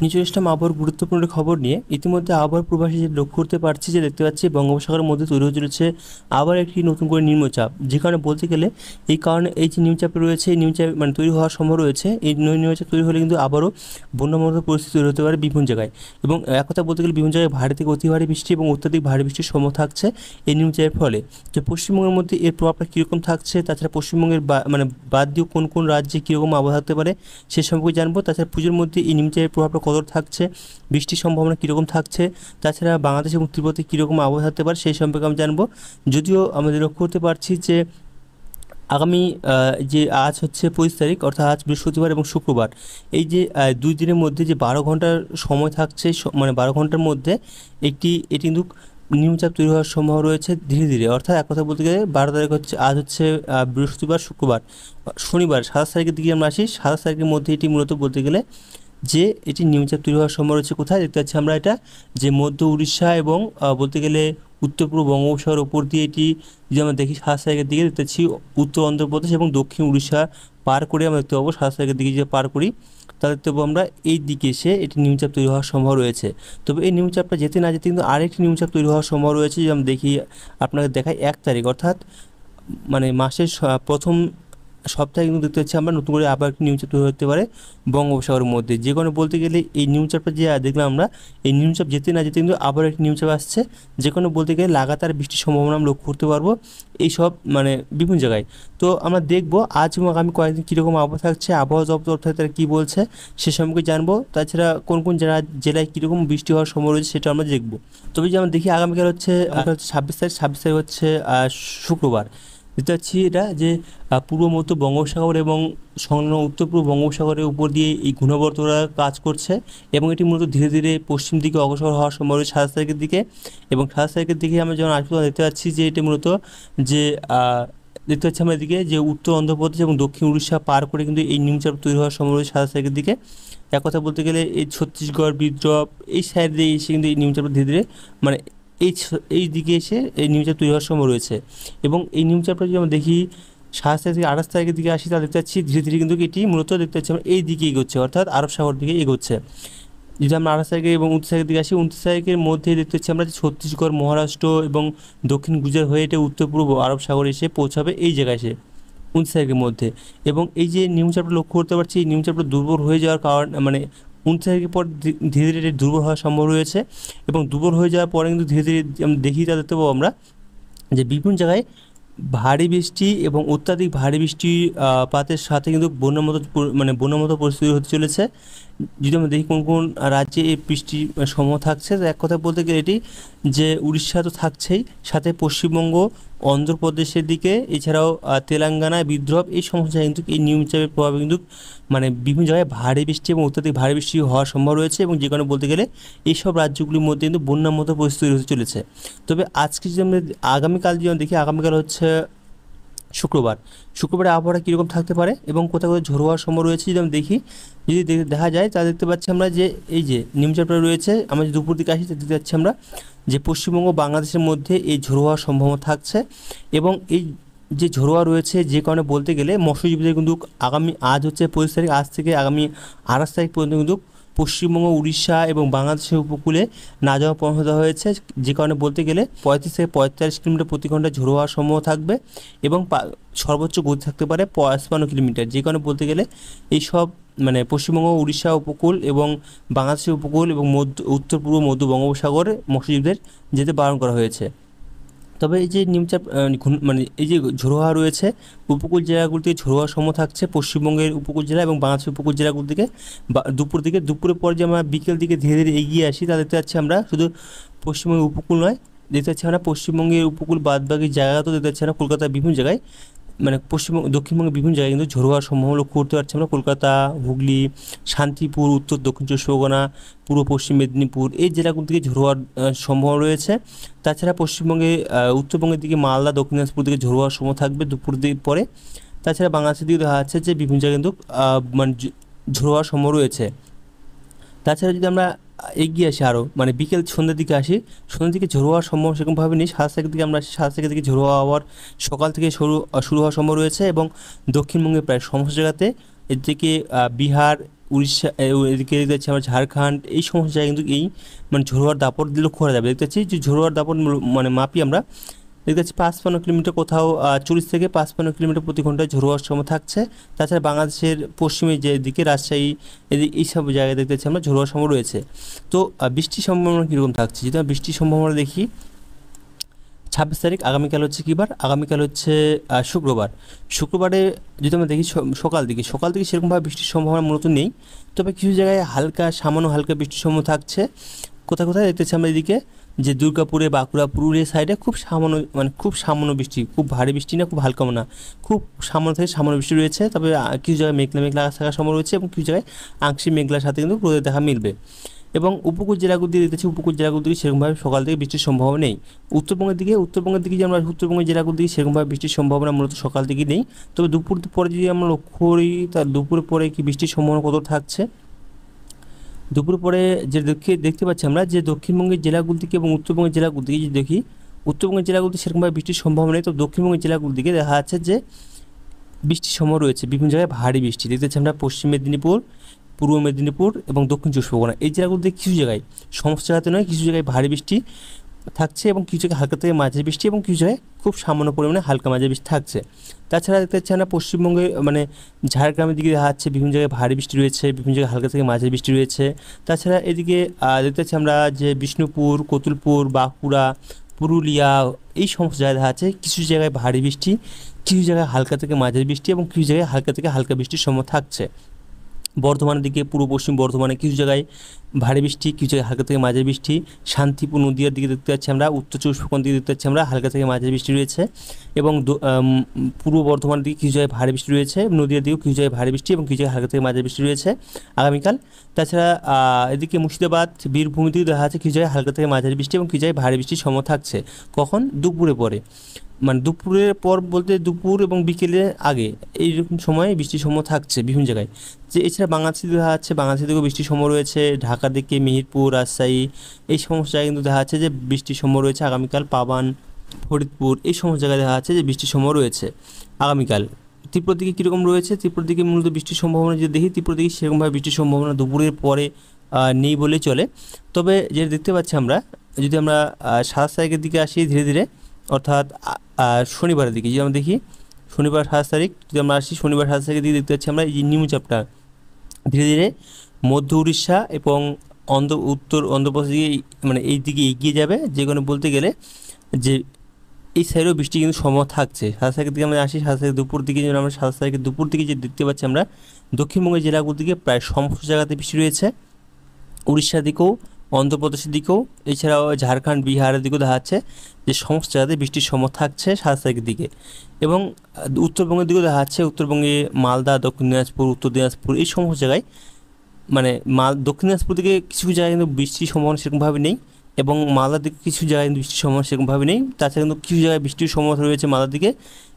নিচে এসলাম আবহাওয়ার গুরুত্বপূর্ণ খবর নিয়ে। ইতিমধ্যে আবহাওয়ার পূর্বাভাসে যে লক্ষ্য করতে পারছি যে দেখতে পাচ্ছি বঙ্গোপসাগরের মধ্যে তৈরি হয়ে চলেছে আবার একটি নতুন করে নিম্নচাপ, যে কারণে বলতে গেলে এই কারণে এই যে নিম্নচাপ রয়েছে, এই নিম্নচাপ মানে তৈরি হওয়ার সম্ভব রয়েছে। এই নিম্নচাপ তৈরি হলে কিন্তু আবারও বন্যার মতো পরিস্থিতি তৈরি হতে পারে বিভিন্ন জায়গায়, এবং এক কথা বলতে গেলে বিভিন্ন জায়গায় ভারী থেকে অতি ভারী বৃষ্টি এবং অত্যাধিক ভারী বৃষ্টির সম্ভাবনা থাকছে এই নিম্নচাপের ফলে। যে পশ্চিমবঙ্গের মধ্যে এর প্রভাবটা কীরকম থাকছে, তাছাড়া পশ্চিমবঙ্গের মানে বাদ দিয়ে কোন কোন রাজ্যে কীরকম আবহাওয়া থাকতে পারে সে সম্পর্কে জানবো। তাছাড়া পুজোর মধ্যে এই নিম্নচাপের প্রভাবটা কত থাকছে, বৃষ্টির সম্ভাবনা কীরকম থাকছে, তাছাড়া বাংলাদেশ এবং ত্রিপুরাতে কীরকম আবহাওয়া থাকতে পারে সেই সম্পর্কে আমি জানবো। যদিও আমাদের লক্ষ্য করতে পারছি যে আগামী যে আজ হচ্ছে 25 তারিখ, অর্থাৎ আজ বৃহস্পতিবার এবং শুক্রবার, এই যে 2 দিনের মধ্যে যে 12 ঘন্টার সময় থাকছে, মানে 12 ঘন্টার মধ্যে এটি কিন্তু নিম্নচাপ তৈরি হওয়ার সম্ভাবনা রয়েছে ধীরে ধীরে। অর্থাৎ এক কথা বলতে গেলে 12 তারিখ হচ্ছে, আজ হচ্ছে বৃহস্পতিবার, শুক্রবার, শনিবার 27 তারিখের দিকে আমরা আসি। 27 তারিখের মধ্যে এটি মূলত বলতে গেলে যে এটি নিম্নচাপ তৈরি হওয়ার সম্ভাবনা রয়েছে কোথায় দেখতে পাচ্ছি আমরা, এটা যে মধ্য উড়িষ্যা এবং বলতে গেলে উত্তর পূর্ব বঙ্গোপসাগরের ওপর দিয়ে এটি যদি আমরা দেখি 27 তারিখের দিকে দেখতে পাচ্ছি উত্তর অন্ধ্রপ্রদেশ এবং দক্ষিণ উড়িষ্যা পার করে আমরা দেখতে পাবো। 27 তারিখের দিকে যে পার করি তাহলে দেখতে পাবো আমরা এই দিকে এসে এটি নিম্নচাপ তৈরি হওয়ার সম্ভাবনা রয়েছে। তবে এই নিম্নচাপটা যেতে না যেতে কিন্তু আরেকটি নিম্নচাপ তৈরি হওয়ার সম্ভাবনা রয়েছে, যে আমরা দেখি আপনাকে দেখাই 1 তারিখ, অর্থাৎ মানে মাসের প্রথম সপ্তাহে কিন্তু দেখতে পাচ্ছি আমরা নতুন করে আবার একটি নিম্নচাপ তৈরি হতে পারে বঙ্গোপসাগরের মধ্যে। যে কারণে বলতে গেলে এই নিম্নচাপটা যে দেখলাম আমরা, এই নিম্নচাপ যেতে না যেতে কিন্তু আবার একটি নিম্নচাপ আসছে, যে কারণে বলতে গেলে লাগাতার বৃষ্টির সম্ভাবনা আমরা লক্ষ্য করতে পারবো এই সব মানে বিভিন্ন জায়গায়। তো আমরা দেখবো আজ এবং আগামী কয়েকদিন কীরকম আবহাওয়া থাকছে, আবহাওয়া দপ্তর তারা কী বলছে সে সম্পর্কে জানবো। তাছাড়া কোন কোন জেলায় কীরকম বৃষ্টি হওয়ার সম্ভাবনা রয়েছে সেটা আমরা দেখবো। তবে যে আমরা দেখি আগামীকাল হচ্ছে 26 তারিখ, 26 তারিখ হচ্ছে শুক্রবার। দেখতে পাচ্ছি এটা যে পূর্ব মধ্য বঙ্গোপসাগর এবং সংলগ্ন উত্তর পূর্ব বঙ্গোপসাগরের উপর দিয়ে এই ঘূর্ণাবর্তরা কাজ করছে, এবং এটি মূলত ধীরে ধীরে পশ্চিম দিকে অগ্রসর হওয়ার সম্ভব রয়েছে 27 তারিখের দিকে। এবং 27 তারিখের দিকে আমরা যেমন আজকে দেখতে পাচ্ছি যে এটি মূলত যে দেখতে পাচ্ছি আমরা এদিকে যে উত্তর অন্ধ্রপ্রদেশ এবং দক্ষিণ উড়িষ্যা পার করে কিন্তু এই নিম্নচাপ তৈরি হওয়ার সম্ভব রয়েছে 27 তারিখের দিকে। এক কথা বলতে গেলে এই ছত্তিশগড়, বিদর্ভ এই সাইড দিয়ে এসে কিন্তু এই নিম্নচাপটা ধীরে ধীরে মানে এই দিকে এসে এই নিম্নচাপ তৈরি হওয়ার সম্ভব রয়েছে। এবং এই নিম্নচাপটা যদি আমরা দেখি 27 তারিখ থেকে 28 তারিখের দিকে আসি, তাহলে দেখতে পাচ্ছি ধীরে ধীরে কিন্তু এটি মূলত দেখতে পাচ্ছি আমরা এই দিকে এগোচ্ছে, অর্থাৎ আরব সাগর দিকে এগোচ্ছে। যদি আমরা 28 তারিখে এবং 29 তারিখের দিকে আসি, 29 তারিখের মধ্যে দেখতে পাচ্ছি আমরা যে ছত্তিশগড়, মহারাষ্ট্র এবং দক্ষিণ গুজরাট হয়ে এটা উত্তর পূর্ব আরব সাগরে এসে পৌঁছাবে এই জায়গায় এসে 29 তারিখের মধ্যে। এবং এই যে নিম্নচাপটা লক্ষ্য করতে পারছি, এই নিম্নচাপটা দুর্বল হয়ে যাওয়ার কারণ মানে 29 তারিখের পর ধীরে ধীরে দুর্বল হওয়ার সম্ভব রয়েছে, এবং দুর্বল হয়ে যাওয়ার পরে কিন্তু ধীরে ধীরে দেখি তা দেখতে পাবো আমরা যে বিভিন্ন জায়গায় ভারী বৃষ্টি এবং অত্যাধিক ভারী বৃষ্টিপাতের সাথে কিন্তু বন্যার মতো পরিস্থিতি হতে চলেছে। যদি আমরা দেখি কোন কোন রাজ্যে এই বৃষ্টির সম্ভাবনা থাকছে, তো এক কথা বলতে গেলে এটি যে উড়িষ্যা তো থাকছেই, সাথে পশ্চিমবঙ্গ, অন্ধ্রপ্রদেশের দিকে, এছাড়াও তেলেঙ্গানা, বিদর্ভ এই সমস্ত জায়গায় কিন্তু এই নিম্নচাপের প্রভাবে কিন্তু মানে বিভিন্ন জায়গায় ভারী বৃষ্টি এবং অত্যাধিক ভারী বৃষ্টি হওয়ার সম্ভব রয়েছে, এবং যে কারণে বলতে গেলে এইসব রাজ্যগুলির মধ্যে কিন্তু বন্যার মতো পরিস্থিতি হতে চলেছে। তবে আজকে যদি আমরা আগামীকাল যদি দেখি, আগামীকাল হচ্ছে শুক্রবারে আবহাওয়াটা কীরকম থাকতে পারে এবং কোথাও কোথাও ঝোড়ো হওয়ার সম্ভব রয়েছে যদি আমরা দেখি, যদি দেখা যায় তা দেখতে পাচ্ছি আমরা যে এই যে নিম্নচাপটা রয়েছে, আমরা যদি দুপুর দিকে আসি দেখতে পাচ্ছি আমরা যে পশ্চিমবঙ্গ বাংলাদেশের মধ্যে এই ঝোড়ো হওয়ার সম্ভাবনা থাকছে। এবং এই যে ঝোড়োয়া রয়েছে, যে কারণে বলতে গেলে মৎস্যজীবীদের কিন্তু আজ হচ্ছে 25 তারিখ, আজ থেকে আগামী 28 তারিখ পর্যন্ত কিন্তু পশ্চিমবঙ্গ, উড়িষ্যা এবং বাংলাদেশের উপকূলে না যাওয়ার পরামর্শ দেওয়া হয়েছে, যে কারণে বলতে গেলে 35 থেকে 45 কিলোমিটার প্রতি ঘন্টায় ঝোড়ো হওয়ার সম্ভাবনা থাকবে, এবং সর্বোচ্চ গতি থাকতে পারে 55 কিলোমিটার। যে কারণে বলতে গেলে এইসব মানে পশ্চিমবঙ্গ, উড়িষ্যা উপকূল এবং বাংলাদেশের উপকূল এবং উত্তর পূর্ব মধ্য বঙ্গোপসাগরে মৎস্যজীবীদের যেতে বারণ করা হয়েছে। তবে এই যে নিম্নচাপ মানে এই যে ঝোড়ো হাওয়া রয়েছে, উপকূল জেলাগুলি থেকে ঝোড়ো হাওয়ার সম্ভাবনা থাকছে পশ্চিমবঙ্গের উপকূল জেলা এবং বাংলাদেশের উপকূল জেলাগুলি থেকে দুপুরের পর যে আমরা বিকেল দিকে ধীরে ধীরে এগিয়ে আসি, তা দেখতে পাচ্ছি আমরা শুধু পশ্চিমবঙ্গের উপকূল নয়, দেখতে পাচ্ছি আমরা পশ্চিমবঙ্গের উপকূল বাদবাকি জায়গাতেও দেখতে পাচ্ছি আমরা কলকাতার বিভিন্ন জায়গায় মানে দক্ষিণবঙ্গের বিভিন্ন জায়গায় কিন্তু ঝোড়ো হওয়ার সম্ভাবনা লক্ষ্য করতে পারছি আমরা। কলকাতা, হুগলি, শান্তিপুর, উত্তর দক্ষিণ চব্বিশ পরগনা, পূর্ব পশ্চিম মেদিনীপুর এই জেলাগুলো থেকে ঝোড়ো হওয়ার সম্ভাবনা রয়েছে। তাছাড়া পশ্চিমবঙ্গে উত্তরবঙ্গের দিকে মালদা, দক্ষিণ দিনাজপুর দিকে ঝোড়ো হওয়ার সম্ভাবনা থাকবে দুপুর দিক পরে। তাছাড়া বাংলাদেশের দিকে দেখা যাচ্ছে যে বিভিন্ন জায়গায় কিন্তু মানে ঝোড়ো হওয়ার সম্ভাবনা রয়েছে। তাছাড়া যদি আমরা এগিয়ে আসি আরও মানে বিকেল সন্ধ্যের দিকে আসি, সন্ধ্যের দিকে ঝোড়ো হওয়ার সম্ভব সেরকমভাবে নেই। 27 তারিখের দিকে আমরা আসি, 27 তারিখের দিকে ঝোড়ো হওয়ার সকাল থেকে শুরু হওয়ার সম্ভব রয়েছে, এবং দক্ষিণবঙ্গের প্রায় সমস্ত জায়গাতে এদিকে বিহার, উড়িষ্যা, এদিকে দেখতে পাচ্ছি আমরা ঝাড়খণ্ড, এই সমস্ত জায়গায় কিন্তু এই মানে ঝোড়ো হাওয়ার দাপট লক্ষ্য করা যাবে। দেখতে পাচ্ছি যে ঝোড়ো হাওয়ার দাপট মানে মাপি আমরা, দেখতে পাচ্ছি ৫৫ কিলোমিটার, কোথাও ৪০ থেকে ৫৫ কিলোমিটার প্রতি ঘন্টায় ঝোড়ো হওয়ার সময় থাকছে। তাছাড়া বাংলাদেশের পশ্চিমে যে দিকে রাজশাহী এদিকে এইসব জায়গায় দেখতে পাচ্ছি আমরা ঝোড়ো হওয়ার সময় রয়েছে। তো বৃষ্টির সম্ভাবনা কীরকম থাকছে, যদি আমরা বৃষ্টির সম্ভাবনা দেখি ২৬ তারিখ, আগামীকাল হচ্ছে কী বার, আগামীকাল হচ্ছে শুক্রবার। শুক্রবারে যদি আমরা দেখি সকাল দিকে সেরকমভাবে বৃষ্টির সম্ভাবনা মূলত নেই, তবে কিছু জায়গায় সামান্য হালকা বৃষ্টির সম্ভাবনা থাকছে। কোথায় কোথায় দেখতেছি আমরা এদিকে যে দুর্গাপুরে, বাঁকুড়া, পুরুলিয়া সাইডে খুব সামান্য বৃষ্টি, খুব ভারী বৃষ্টি না, খুব হালকা না, খুব সামান্য থেকে সামান্য বৃষ্টি রয়েছে। তবে কিছু জায়গায় মেঘলা মেঘলা থাকার সম্ভাবনা রয়েছে এবং কিছু জায়গায় আংশিক মেঘলার সাথে কিন্তু রোদের দেখা মিলবে। এবং উপকূল জেলাগুলো দিয়ে দেখতেছি, উপকূল জেলাগুলো দিকে সেরকমভাবে সকাল থেকে বৃষ্টির সম্ভাবনা নেই। উত্তরবঙ্গের দিকে যে আমরা উত্তরবঙ্গের জেলাগুলো দিকে সেরকমভাবে বৃষ্টির সম্ভাবনা মূলত সকাল থেকে নেই। তবে দুপুর পরে যদি আমরা লক্ষ্য করি, তার দুপুরের পরে কি বৃষ্টির সম্ভাবনা কত থাকছে, দুপুর পরে যে দেখতে পাচ্ছি আমরা যে দক্ষিণবঙ্গের জেলাগুলো দিকে এবং উত্তরবঙ্গের জেলাগুলো দিকে যদি দেখি, উত্তরবঙ্গের জেলাগুলোতে সেরকমভাবে বৃষ্টির সম্ভাবনা নেই। তো দক্ষিণবঙ্গের জেলাগুলো দিকে দেখা যাচ্ছে যে বৃষ্টির সম্ভাবনা রয়েছে, বিভিন্ন জায়গায় ভারী বৃষ্টি দেখতে পাচ্ছি আমরা। পশ্চিম মেদিনীপুর, পূর্ব মেদিনীপুর এবং দক্ষিণ চব্বিশ পরগনা এই জেলাগুলোতে কিছু জায়গায়, সমস্ত জায়গাতে নয়, কিছু জায়গায় ভারী বৃষ্টি থাকছে এবং কিছু জায়গায় হালকা থেকে মাঝারি বৃষ্টি এবং কিছু জায়গায় খুব সামান্য পরিমাণে হালকা মাঝারি বৃষ্টি থাকছে। তাছাড়া দেখতে পাচ্ছি আমরা পশ্চিমবঙ্গে মানে ঝাড়গ্রামের দিকে দেখা যাচ্ছে বিভিন্ন জায়গায় ভারী বৃষ্টি রয়েছে, বিভিন্ন জায়গায় হালকা থেকে মাঝারি বৃষ্টি রয়েছে। তাছাড়া এদিকে দেখতে পাচ্ছি আমরা যে বিষ্ণুপুর, কতুলপুর, বাঁকুড়া, পুরুলিয়া এই সমস্ত জায়গায় দেখা যাচ্ছে কিছু জায়গায় ভারী বৃষ্টি, কিছু জায়গায় হালকা থেকে মাঝারি বৃষ্টি এবং কিছু জায়গায় হালকা থেকে হালকা বৃষ্টির সম্ভাবনা থাকছে। বর্ধমানের দিকে, পূর্ব পশ্চিম বর্ধমানে কিছু জায়গায় ভারী বৃষ্টি, কিছু জায়গায় হালকা থেকে মাঝারি বৃষ্টি। শান্তিপুর, নদীয়ার দিকে দেখতে পাচ্ছি আমরা, উত্তর চব্বিশ পরগনার দিকে দেখতে পাচ্ছি আমরা হালকা থেকে মাঝারি বৃষ্টি রয়েছে। এবং পূর্ব বর্ধমানের দিকে কিছু জায়গায় ভারী বৃষ্টি রয়েছে, নদীয়ার দিকেও কিছু জায়গায় ভারী বৃষ্টি এবং কিছু জায়গায় হালকা থেকে মাঝারি বৃষ্টি রয়েছে আগামীকাল। তাছাড়া এদিকে মুর্শিদাবাদ, বীরভূম দিকে দেখা যাচ্ছে কিছু জায়গায় হালকা থেকে মাঝারি বৃষ্টি এবং কিছু জায়গায় ভারী বৃষ্টির সম্ভাবনা থাকছে। কখন, দুপুরে পরে, মানে দুপুরের পর বলতে দুপুর এবং বিকেলের আগে এইরকম সময়ে বৃষ্টির সম্ভাবনা থাকছে বিভিন্ন জায়গায়। যে এছাড়া বাংলাদেশে দেখা যাচ্ছে, বাংলাদেশের দিকেও বৃষ্টির সম্ভাবনা রয়েছে, ঢাকার দিকে, মেহেরপুর, রাজশাহী এই সমস্ত জায়গায় কিন্তু দেখা যাচ্ছে যে বৃষ্টির সম্ভাবনা রয়েছে আগামীকাল। পাবান, ফরিদপুর এই সমস্ত জায়গায় দেখা যাচ্ছে যে বৃষ্টির সম্ভাবনা রয়েছে আগামীকাল। ত্রিপুরার দিকে কীরকম রয়েছে, ত্রিপুরার দিকে মূলত বৃষ্টির সম্ভাবনা যদি দেখি, ত্রিপুরার দিকে সেরকমভাবে বৃষ্টির সম্ভাবনা দুপুরের পরে নেই বলেই চলে। তবে যেটা দেখতে পাচ্ছি আমরা, যদি আমরা 27 তারিখের দিকে আসি ধীরে ধীরে, অর্থাৎ শনিবারের দিকে যদি আমরা দেখি, শনিবার 27 তারিখ যদি আমরা আসি, শনিবার 27 তারিখের দিকে দেখতে পাচ্ছি আমরা এই যে নিম্নচাপটা ধীরে ধীরে মধ্য উড়িষ্যা এবং উত্তর অন্ধ্রপ্রদেশ দিকে মানে এই দিকে এগিয়ে যাবে। যে কোনো বলতে গেলে যে এই সাইডেও বৃষ্টি কিন্তু সম্ভব থাকছে। 27 তারিখের দিকে আমরা আসি, 27 তারিখ দুপুর দিকে যেন আমরা 27 তারিখের দুপুর দিকে যে দেখতে পাচ্ছি আমরা দক্ষিণবঙ্গের জেলাগুলোর দিকে প্রায় সমস্ত জায়গাতে বৃষ্টি রয়েছে, উড়িষ্যার দিকেও, অন্ধ্রপ্রদেশের দিকেও, এছাড়াও ঝাড়খণ্ড, বিহারের দিকেও দেখা যাচ্ছে যে সমস্ত জায়গাতে বৃষ্টির সম্ভাবনা থাকছে 27 তারিখের দিকে। এবং উত্তরবঙ্গের দিকেও দেখা যাচ্ছে, উত্তরবঙ্গে মালদা, দক্ষিণ দিনাজপুর, উত্তর দিনাজপুর এই সমস্ত জায়গায় মানে দক্ষিণ দিনাজপুর দিকে কিছু জায়গায় কিন্তু বৃষ্টির সম্ভাবনা সেরকমভাবে নেই এবং মালদার দিকে কিছু জায়গায় কিন্তু বৃষ্টির সম্ভাবনা সেরকমভাবে নেই। তাছাড়া কিন্তু কিছু জায়গায় বৃষ্টির সম্ভাবনা রয়েছে মালদার দিকে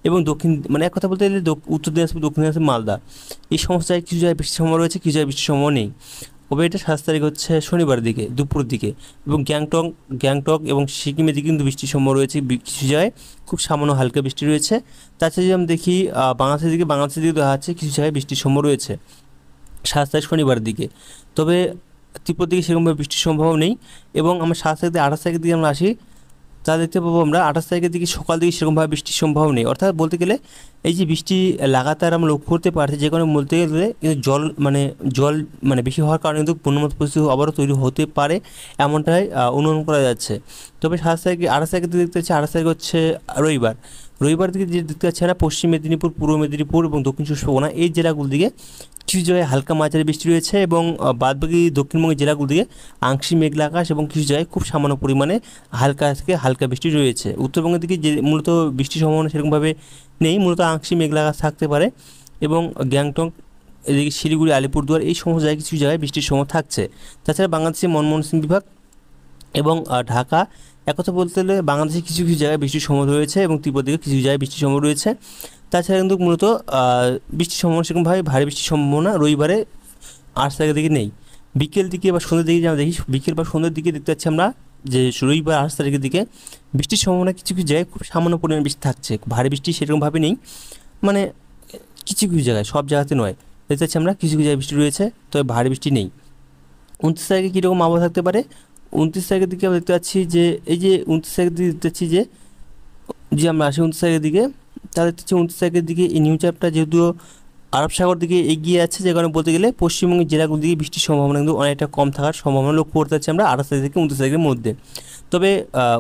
এবং দক্ষিণ, মানে এক কথা বলতে গেলে উত্তর দিনাজপুর, দক্ষিণ দিনাজপুর, মালদা এই সমস্ত জায়গায় কিছু জায়গায় বৃষ্টির সম্ভাবনা রয়েছে, কিছু জায়গায় বৃষ্টির সম্ভাবনা নেই। তবে এটা 27 তারিখ হচ্ছে শনিবার দিকে দুপুরের দিকে। এবং গ্যাংটক এবং সিকিমের দিকে কিন্তু বৃষ্টির সম্ভাবনা রয়েছে, কিছু জায়গায় খুব সামান্য হালকা বৃষ্টি রয়েছে। তাছাড়া যদি আমরা দেখি বাংলাদেশের দিকে দেখা যাচ্ছে কিছু জায়গায় বৃষ্টির সম্ভাবনা রয়েছে 27 তারিখ শনিবার দিকে। তবে ত্রিপুরার দিকে সেরকমভাবে বৃষ্টির সম্ভাবনা নেই। এবং আমরা 27 তারিখ থেকে 28 তারিখের দিকে আমরা আসি, তা দেখতে পাবো আমরা 28 তারিখের দিকে সকাল দিকে সেরকমভাবে বৃষ্টির সম্ভাবনা নেই। অর্থাৎ বলতে গেলে এই যে বৃষ্টি লাগাতার আমরা লক্ষ্য করতে পারছি, যে কারণে বলতে গেলে কিন্তু জল মানে বেশি হওয়ার কারণে কিন্তু বন্যামত পরিস্থিতি আবারও তৈরি হতে পারে, এমনটাই অনুমান করা যাচ্ছে। তবে 27 তারিখে 28 তারিখের দিকে দেখতে পাচ্ছি, 28 তারিখ হচ্ছে রবিবার দিকে যে দেখতে পাচ্ছি আমরা পশ্চিম মেদিনীপুর, পূর্ব মেদিনীপুর এবং দক্ষিণ চব্বিশ পরগনা এই জেলাগুলোর দিকে কিছু জায়গায় হালকা মাঝারি বৃষ্টি রয়েছে এবং বাদবাকি দক্ষিণবঙ্গের জেলাগুলো দিকে আংশিক মেঘলা আকাশ এবং কিছু জায়গায় খুব সামান্য পরিমাণে হালকা থেকে হালকা বৃষ্টি রয়েছে। উত্তরবঙ্গের দিকে যে মূলত বৃষ্টির সম্ভাবনা সেরকমভাবে নেই, মূলত আংশিক মেঘলা আকাশ থাকতে পারে এবং গ্যাংটক, এদিকে শিলিগুড়ি, আলিপুরদুয়ার এই সমস্ত জায়গায় কিছু জায়গায় বৃষ্টির সম্ভাবনা থাকছে। তাছাড়া বাংলাদেশের মনমোহন সিং বিভাগ এবং ঢাকা, একথা বলতে গেলে বাংলাদেশে কিছু কিছু জায়গায় বৃষ্টির সম্ভাবনা রয়েছে এবং ত্রিপুরা দিকে কিছু জায়গায় বৃষ্টির সম্ভাবনা রয়েছে। তাছাড়া কিন্তু মূলত বৃষ্টির সম্ভাবনা সেরকমভাবে ভারী বৃষ্টির সম্ভাবনা রবিবারে 8 তারিখের দিকে নেই। বিকেল দিকে বা সন্ধ্যের দিকে আমরা দেখি, বিকেল বা সন্ধ্যের দিকে দেখতে পাচ্ছি আমরা যে রবিবার 8 তারিখের দিকে বৃষ্টির সম্ভাবনা কিছু কিছু জায়গায় খুব সামান্য পরিমাণ বৃষ্টি থাকছে, ভারী বৃষ্টি সেরকমভাবে নেই, মানে কিছু কিছু জায়গায়, সব জায়গাতে নয়। দেখতে পাচ্ছি আমরা কিছু কিছু জায়গায় বৃষ্টি রয়েছে, তবে ভারী বৃষ্টি নেই। 29 তারিখে কীরকম আবহাওয়া থাকতে পারে? 29 তারিখের দিকে আমরা দেখতে পাচ্ছি যে এই যে 29 তারিখের দিকে দেখতে পাচ্ছি যে আমরা আসি 29 তারিখের দিকে, তাহলে দেখতে পাচ্ছি 29 তারিখের দিকে এই নিম্নচাপটা যেহেতু আরব সাগর দিকে এগিয়ে আছে, যে কারণে বলতে গেলে পশ্চিমবঙ্গের জেলাগুলোর দিকে বৃষ্টির সম্ভাবনা কিন্তু অনেকটা কম থাকার সম্ভাবনা লক্ষ্য করতে পারছি আমরা 28 তারিখ থেকে 29 তারিখের মধ্যে। তবে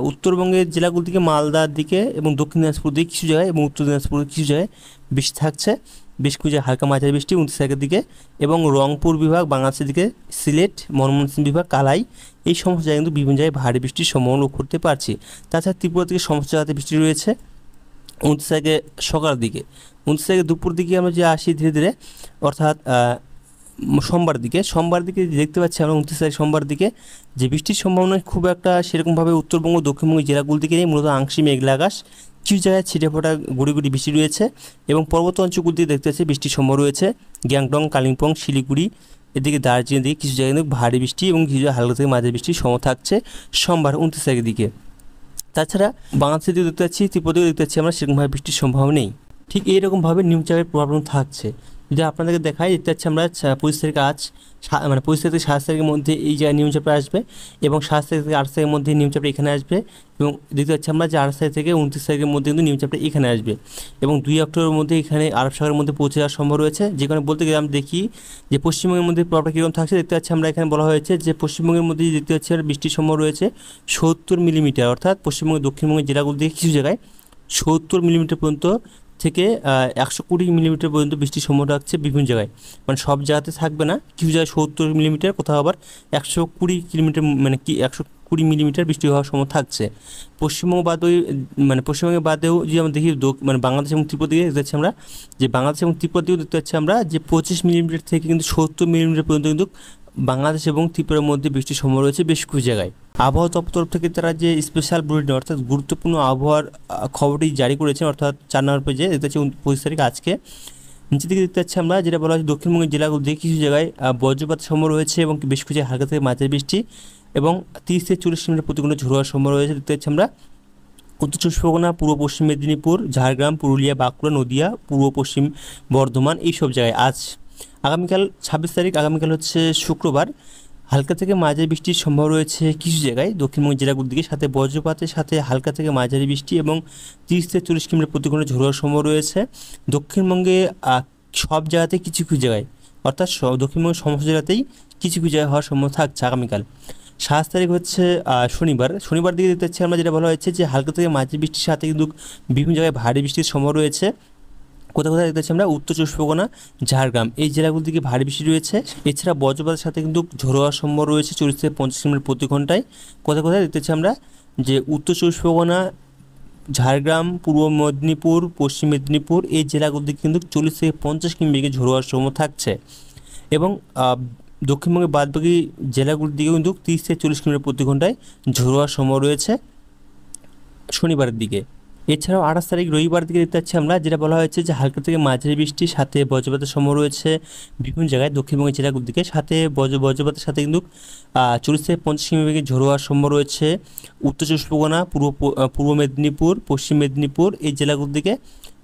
উত্তরবঙ্গের জেলাগুলো দিকে, মালদার দিকে এবং দক্ষিণ দিনাজপুর দিকে কিছু জায়গায় এবং উত্তর দিনাজপুরের কিছু জায়গায় বৃষ্টি থাকছে, বেশ কিছু জায়গায় হালকা মাঝারি বৃষ্টি 29 তারিখের দিকে। এবং রংপুর বিভাগ, বাংলাদেশের দিকে সিলেট, ময়মনসিংহ বিভাগ, কালাই, এই সমস্ত জায়গায় কিন্তু বিভিন্ন জায়গায় ভারী বৃষ্টির সম্ভাবনা লক্ষ্য করতে পারছি। তাছাড়া ত্রিপুরা থেকে সমস্ত জায়গাতে বৃষ্টি রয়েছে 29 তারিখে সকালের দিকে। 29 তারিখে দুপুর দিকে আমরা যে আসি ধীরে ধীরে, অর্থাৎ সোমবার দিকে দেখতে পাচ্ছি আমরা 29 তারিখ সোমবার দিকে যে বৃষ্টির সম্ভাবনা খুব একটা সেরকমভাবে উত্তরবঙ্গ দক্ষিণবঙ্গের জেলাগুলো দিকে নেই, মূলত আংশিক মেঘলা আকাশ, কিছু জায়গায় ছিটেফোঁটা গুড়ি গুড়ি বৃষ্টি রয়েছে। এবং পর্বত অঞ্চলগুলো দিকে দেখতে পাচ্ছি বৃষ্টির সম্ভাবনা রয়েছে, গ্যাংটং, কালিম্পং, শিলিগুড়ি, এদিকে দার্জিলিং দিকে কিছু জায়গায় কিন্তু ভারী বৃষ্টি এবং কিছু জায়গায় হালকা থেকে মাঝারি বৃষ্টির সম্ভাবনা থাকছে সোমবার 29 তারিখের দিকে। তাছাড়া বাংলাদেশের দিকে দেখতে পাচ্ছি, ত্রিপুরাতেও দেখতে পাচ্ছি আমরা সেরকমভাবে বৃষ্টির সম্ভাবনা নেই। ঠিক এইরকমভাবে নিম্নচাপের প্রভাব থাকছে। যদি আপনাদেরকে দেখাই, দেখতে পাচ্ছি আমরা 25 তারিখ মানে 25 তারিখ থেকে 27 তারিখের মধ্যে এই জায়গায় নিম্নচাপটা আসবে এবং 27 তারিখ থেকে 28 তারিখের মধ্যে নিম্নচাপটা এখানে আসবে। এবং দেখতে পাচ্ছি আমরা যে 28 তারিখ থেকে 29 তারিখের মধ্যে কিন্তু নিম্নচাপটা এখানে আসবে এবং 2 অক্টোবরের মধ্যে এখানে আরব সাগরের মধ্যে পৌঁছে যাওয়ার সম্ভব রয়েছে। যেখানে বলতে গেলে আমরা দেখি যে পশ্চিমবঙ্গের মধ্যে প্রভাবটা কীরকম থাকছে। দেখতে পাচ্ছি আমরা এখানে বলা হয়েছে যে পশ্চিমবঙ্গের মধ্যে দেখতে পাচ্ছি বৃষ্টির সম্ভব রয়েছে 70 মিলিমিটার, অর্থাৎ পশ্চিমবঙ্গের দক্ষিণবঙ্গের জেলাগুলো দিকে কিছু জায়গায় 70 মিলিমিটার পর্যন্ত থেকে 120 মিলিমিটার পর্যন্ত বৃষ্টির সম্ভাবনা থাকছে বিভিন্ন জায়গায়। মানে সব জায়গাতে থাকবে না, কিছু জায়গায় 70 মিলিমিটার, কোথাও আবার 120 কিলোমিটার মানে 120 মিলিমিটার বৃষ্টি হওয়ার সম্ভাবনা থাকছে। পশ্চিমবঙ্গ বাদেও মানে পশ্চিমবঙ্গের বাদেও যদি আমরা দেখি মানে বাংলাদেশ এবং ত্রিপুরা দিকে দেখতে পাচ্ছি আমরা যে বাংলাদেশ এবং ত্রিপুরা দিকেও দেখতে পাচ্ছি আমরা যে 25 মিলিমিটার থেকে কিন্তু 70 মিলিমিটার পর্যন্ত কিন্তু বাংলাদেশ এবং ত্রিপুরার মধ্যে বৃষ্টির সম্ভাবনা রয়েছে বেশ কিছু জায়গায়। আবহাওয়া দপ্তর তরফ থেকে তারা যে স্পেশাল বুলেটিন অর্থাৎ গুরুত্বপূর্ণ আবহাওয়ার খবরটি জারি করেছেন, অর্থাৎ 4 নম্বর পেজে দেখতে পাচ্ছি 25 তারিখ আজকে নিচের দিকে দেখতে পাচ্ছি আমরা যেটা বলা হচ্ছে দক্ষিণবঙ্গের জেলাগুলো দিয়ে কিছু জায়গায় বজ্রপাত সম্ভাবনা রয়েছে এবং বেশ কিছু জায়গায় হালকা থেকে মাঝারি বৃষ্টি এবং 30 থেকে 40 মিনিটের প্রতি ঘন্টা ঝোড়ো হওয়ার সম্ভাবনা রয়েছে। দেখতে পাচ্ছি আমরা উত্তর চব্বিশ পরগনা, পূর্ব পশ্চিম মেদিনীপুর, ঝাড়গ্রাম, পুরুলিয়া, বাঁকুড়া, নদিয়া, পূর্ব পশ্চিম বর্ধমান, এইসব জায়গায় আজ আগামীকাল 26 তারিখ, আগামীকাল হচ্ছে শুক্রবার, হালকা থেকে মাঝারি বৃষ্টির সম্ভাবনা রয়েছে কিছু জায়গায় দক্ষিণবঙ্গের জেলাগুলোর দিকে, সাথে বজ্রপাতের সাথে হালকা থেকে মাঝারি বৃষ্টি এবং 30 থেকে 40 কিলোমিটার প্রতি ঘন্টা ঝোড়ো হওয়ার সম্ভাবনা রয়েছে। দক্ষিণবঙ্গে সব জায়গাতে কিছু কিছু জায়গায়, অর্থাৎ দক্ষিণবঙ্গের সমস্ত জায়গাতেই কিছু কিছু জায়গায় হওয়ার সম্ভাবনা থাকছে আগামীকাল। 7 তারিখ হচ্ছে শনিবার দিকে দেখতে পাচ্ছি আমরা যেটা বলা হয়েছে যে হালকা থেকে মাঝারি বৃষ্টির সাথে কিন্তু বিভিন্ন জায়গায় ভারী বৃষ্টির সম্ভাবনা রয়েছে। কোথাও কোথাও দেখতে পাচ্ছি আমরা উত্তর চব্বিশ পরগনা, ঝাড়গ্রাম, এই জেলাগুলোর দিকে ভারী বৃষ্টি রয়েছে। এছাড়া বজ্রপাতের সাথে কিন্তু ঝোড়ো হওয়ার সম্ভাবনা রয়েছে 40 থেকে 50 কিলোমিটার প্রতি ঘন্টায়। কোথাও কোথাও দেখতে পাচ্ছি আমরা যে উত্তর চব্বিশ পরগনা, ঝাড়গ্রাম, পূর্ব মেদিনীপুর, পশ্চিম মেদিনীপুর, এই জেলাগুলোর দিকে কিন্তু 40 থেকে 50 কিলোমিটার ঝোড়ো হওয়ার সম্ভাবনা থাকছে এবং দক্ষিণবঙ্গের বাদবাকি জেলাগুলোর দিকে কিন্তু 30 থেকে 40 কিলোমিটার প্রতি ঘন্টায় ঝোড়ো হওয়ার সম্ভাবনা রয়েছে শনিবারের দিকে। এছাড়াও 28 তারিখ রবিবার দিকে দেখতে পাচ্ছি আমরা যেটা বলা হয়েছে যে হালকা থেকে মাঝারি বৃষ্টির সাথে বজ্রপাতের সম্ভাবনা রয়েছে বিভিন্ন জায়গায় দক্ষিণবঙ্গের জেলাগুলোর দিকে, সাথে বজ্রপাতের সাথে কিন্তু 40 থেকে 50 কিলোমিটার ঝোড়ো হওয়ার সম্ভাবনা রয়েছে উত্তর চব্বিশ পরগনা, পূর্ব মেদিনীপুর, পশ্চিম মেদিনীপুর, এই জেলাগুলোর দিকে।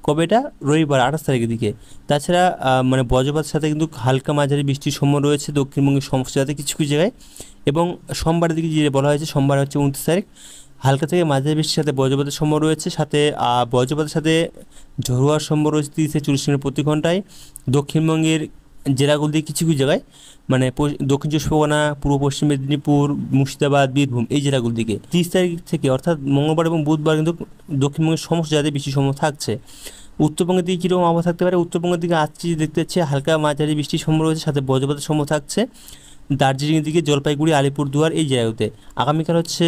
কবে এটা? রবিবার 28 তারিখের দিকে। তাছাড়া মানে বজ্রপাতের সাথে কিন্তু হালকা মাঝারি বৃষ্টির সম্ভাবনা রয়েছে দক্ষিণবঙ্গের সমস্ত জায়গাতে কিছু কিছু জায়গায়। এবং সোমবারের দিকে যে বলা হয়েছে, সোমবার হচ্ছে 29 তারিখ, হালকা থেকে মাঝারি বৃষ্টির সাথে বজ্রপাতের সম্ভাবনা রয়েছে, সাথে বজ্রপাতের সাথে ঝোড়ো হওয়ার সম্ভাবনা রয়েছে 30 থেকে 40 কিলোমিটার প্রতি ঘন্টায় দক্ষিণবঙ্গের জেলাগুলো দিয়ে কিছু কিছু জায়গায়, মানে দক্ষিণ চব্বিশ পরগনা, পূর্ব পশ্চিম মেদিনীপুর, মুর্শিদাবাদ, বীরভূম, এই জেলাগুলোর দিকে 30 তারিখ থেকে অর্থাৎ মঙ্গলবার এবং বুধবার কিন্তু দক্ষিণবঙ্গের সমস্ত জায়গায় বৃষ্টির সম্ভাবনা থাকছে। উত্তরবঙ্গের দিকে কীরকম আবহাওয়া থাকতে পারে? উত্তরবঙ্গের দিকে আজকে দেখতে পাচ্ছি হালকা মাঝারি বৃষ্টির সম্ভাবনা রয়েছে, সাথে বজ্রপাতের সম্ভাবনা থাকছে দার্জিলিংয়ের দিকে, জলপাইগুড়ি, আলিপুরদুয়ার, এই জায়গাতে। আগামীকাল হচ্ছে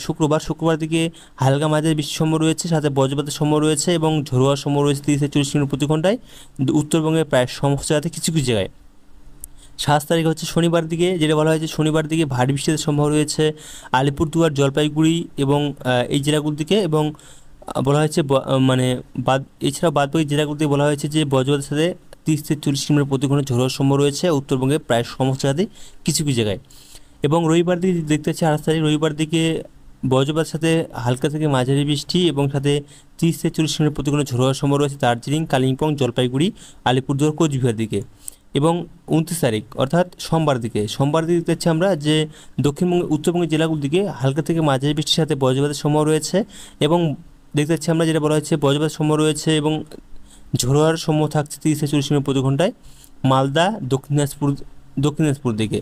শুক্রবার দিকে হালকা মাঝারি বৃষ্টির সম্ভাবনা রয়েছে, সাথে বজ্রপাতের সম্ভাবনা রয়েছে এবং ঝোড়ো হওয়ার সম্ভাবনা রয়েছে 30 থেকে 40 কিলোমিটার প্রতি ঘন্টায় উত্তরবঙ্গের প্রায় সমস্ত জায়গাতে কিছু কিছু জায়গায়। 7 তারিখ হচ্ছে শনিবার দিকে, যেটা বলা হয়েছে শনিবার দিকে ভারী বৃষ্টির সম্ভাবনা রয়েছে আলিপুরদুয়ার, জলপাইগুড়ি এবং এই জেলাগুলোর দিকে, এবং বলা হয়েছে মানে এছাড়াও বাদবাকি জেলাগুলোতে বলা হয়েছে যে বজ্রপাতের সাথে 30 থেকে 40 কিলোমিটার প্রতি ঘন্টা ঝোড়ো হওয়ার সম্ভাবনা রয়েছে উত্তরবঙ্গের প্রায় সমস্ত জায়গাতেই কিছু কিছু জায়গায়। এবং রবিবার দিকে দেখতে পাচ্ছি 28 তারিখ, রবিবার দিকে বজ্রপাতের সাথে হালকা থেকে মাঝারি বৃষ্টি এবং সাথে 30 থেকে 40 কিলোমিটার প্রতি ঘন্টা ঝোড়ো হওয়ার সম্ভাবনা রয়েছে দার্জিলিং, কালিম্পং, জলপাইগুড়ি, আলিপুরদুয়ার, কোচবিহার দিকে। এবং 29 তারিখ অর্থাৎ সোমবার দিকে দেখতে পাচ্ছি আমরা যে দক্ষিণবঙ্গের উত্তরবঙ্গের জেলাগুলোর দিকে হালকা থেকে মাঝারি বৃষ্টির সাথে বজ্রপাতের সম্ভাবনা রয়েছে এবং দেখতে পাচ্ছি আমরা যেটা বলা হচ্ছে বজ্রপাতের সম্ভাবনা রয়েছে এবং ঝোড়ো হাওয়ার সম্ভাবনা থাকছে 30 থেকে 40 কিলোমিটার প্রতি ঘন্টায় মালদা দক্ষিণ দিনাজপুর দিকে,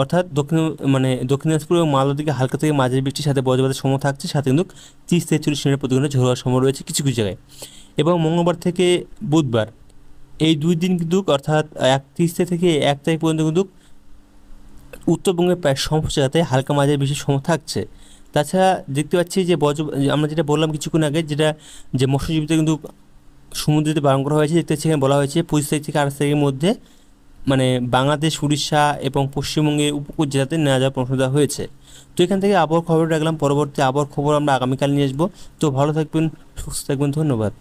অর্থাৎ দক্ষিণ দিনাজপুর এবং মালদার দিকে হালকা থেকে মাঝারি বৃষ্টির সাথে বজ্রপাতের সম্ভাবনা থাকছে, সাথে কিন্তু 30 থেকে 40 কিলোমিটার প্রতি ঘন্টায় ঝোড়ো হাওয়ার সম্ভাবনা রয়েছে কিছু কিছু জায়গায়। এবং মঙ্গলবার থেকে বুধবার এই 2 দিন কিন্তু অর্থাৎ 31 থেকে 1 তারিখ পর্যন্ত কিন্তু উত্তরবঙ্গের প্রায় সমস্ত জায়গাতে হালকা মাঝারি বৃষ্টির সম্ভাবনা থাকছে। তাছাড়া দেখতে পাচ্ছি যে আমরা যেটা বললাম কিছুক্ষণ আগে, যে মৎস্যজীবীদের কিন্তু সমুদ্রেতে বারণ করা হয়েছে। দেখতে পাচ্ছি এখানে বলা হয়েছে 25 থেকে 28 তারিখের মধ্যে বাংলাদেশ, উড়িষ্যা এবং পশ্চিমবঙ্গের উপকূল জেলাতে না যাওয়ার পরামর্শ দেওয়া হয়েছে। তো এখান থেকে আবহাওয়ার খবর রাখলাম, পরবর্তী আবহাওয়ার খবর আমরা আগামীকাল নিয়ে আসবো। তো ভালো থাকবেন, সুস্থ থাকবেন, ধন্যবাদ।